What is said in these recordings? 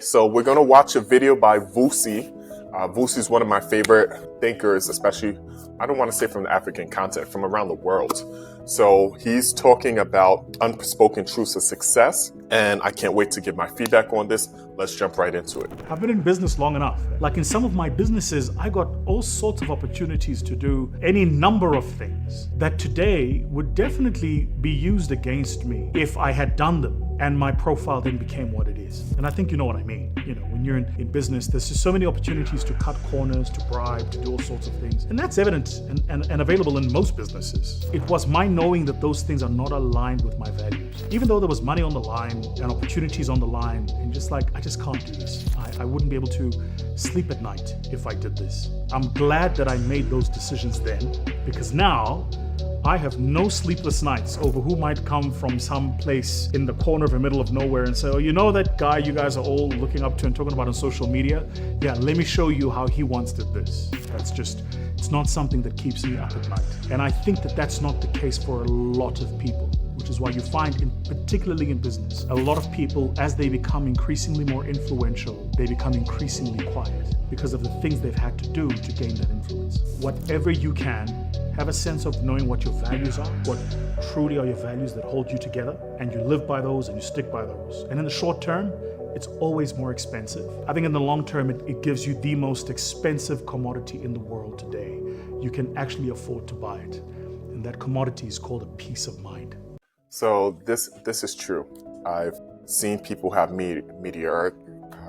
So we're going to watch a video by Vusi. Vusi is one of my favorite thinkers, especially, I don't want to say from the African continent, from around the world. So he's talking about unspoken truths of success, and I can't wait to give my feedback on this. Let's jump right into it. I've been in business long enough. Like in some of my businesses, I got all sorts of opportunities to do any number of things that today would definitely be used against me if I had done them and my profile then became what it is. And I think you know what I mean. You know, when you're in business, there's just so many opportunities to cut corners, to bribe, to do all sorts of things. And that's evident and available in most businesses. It was my knowing that those things are not aligned with my values. Even though there was money on the line and opportunities on the line, and just like, I just can't do this. I wouldn't be able to sleep at night if I did this. I'm glad that I made those decisions then, because now I have no sleepless nights over who might come from some place in the corner of the middle of nowhere and say, oh, you know that guy you guys are all looking up to and talking about on social media? Yeah, let me show you how he once did this. It's not something that keeps me up at night. And I think that that's not the case for a lot of people, which is why you find, particularly in business, a lot of people, as they become increasingly more influential, they become increasingly quiet because of the things they've had to do to gain that influence. Whatever you can, have a sense of knowing what your values are, what truly are your values that hold you together, and you live by those and you stick by those. And in the short term, it's always more expensive. I think in the long term, it gives you the most expensive commodity in the world today. You can actually afford to buy it. And that commodity is called a peace of mind. So this is true. I've seen people have meteoric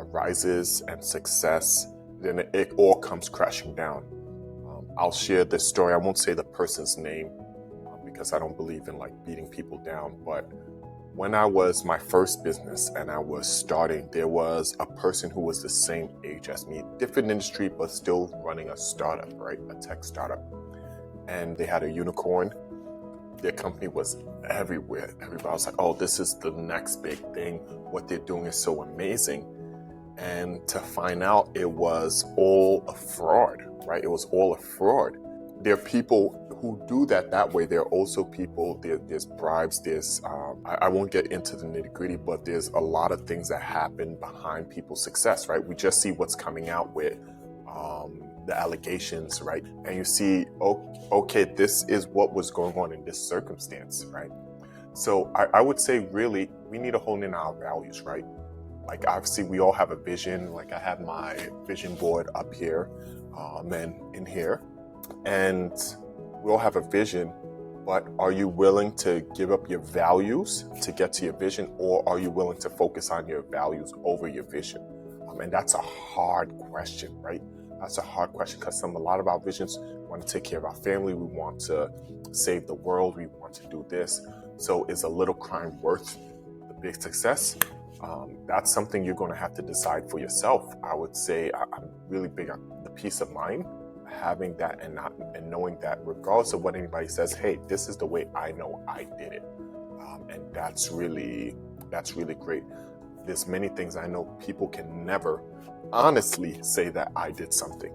rises and success, then it all comes crashing down. I'll share this story. I won't say the person's name because I don't believe in like beating people down. But when I was my first business and I was starting, there was a person who was the same age as me, different industry, but still running a startup, right? A tech startup. And they had a unicorn. Their company was everywhere. Everybody was like, oh, this is the next big thing. What they're doing is so amazing. And to find out it was all a fraud, right? It was all a fraud. There are people who do that way. There are also people, there's bribes, I won't get into the nitty gritty, but there's a lot of things that happen behind people's success, right? We just see what's coming out with the allegations, right? And you see, okay, this is what was going on in this circumstance, right? So I would say really, we need to hone in our values, right? Like obviously we all have a vision. Like I have my vision board up here and in here, and we all have a vision, but are you willing to give up your values to get to your vision, or are you willing to focus on your values over your vision? And that's a hard question, right? That's a hard question because a lot of our visions want to take care of our family. We want to save the world. We want to do this. So is a little crime worth the big success? That's something you're going to have to decide for yourself. I would say I'm really big on the peace of mind, having that and knowing that regardless of what anybody says, hey, this is the way I know I did it. And that's really great. There's many things I know people can never honestly say that I did something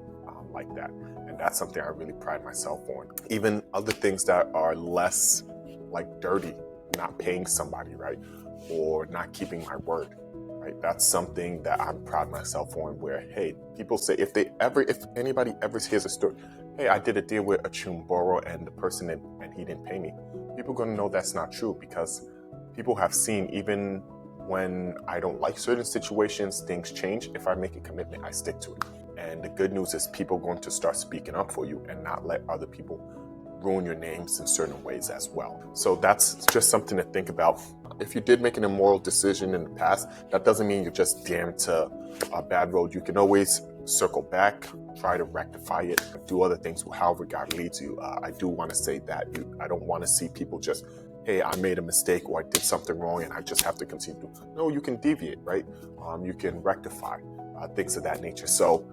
like that. And that's something I really pride myself on. Even other things that are less like dirty, not paying somebody, right? Or not keeping my word, right? That's something that I pride myself on, where, hey, people say, if anybody ever hears a story, hey, I did a deal with Achumboro and the person and he didn't pay me, people are going to know that's not true, because people have seen, even when I don't like certain situations, things change. If I make a commitment, I stick to it. And the good news is people are going to start speaking up for you and not let other people ruin your names in certain ways as well. So that's just something to think about. If you did make an immoral decision in the past, that doesn't mean you're just damned to a bad road. You can always circle back, try to rectify it, do other things, however God leads you. I do want to say that I don't want to see people just, hey, I made a mistake or I did something wrong and I just have to continue to do. No, you can deviate, right? You can rectify things of that nature. So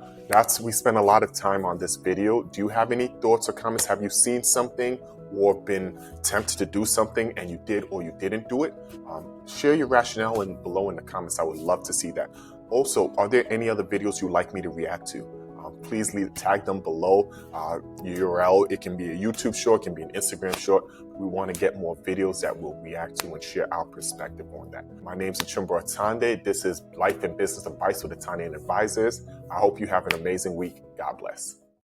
we spent a lot of time on this video. Do you have any thoughts or comments? Have you seen something or been tempted to do something and you did or you didn't do it? Share your rationale below in the comments. I would love to see that. Also, are there any other videos you'd like me to react to? please tag them below. URL, it can be a YouTube short, it can be an Instagram short. We want to get more videos that we'll react to and share our perspective on that. My name is Chumba Atande. This is Life and Business Advice with Atande and Advisors. I hope you have an amazing week. God bless.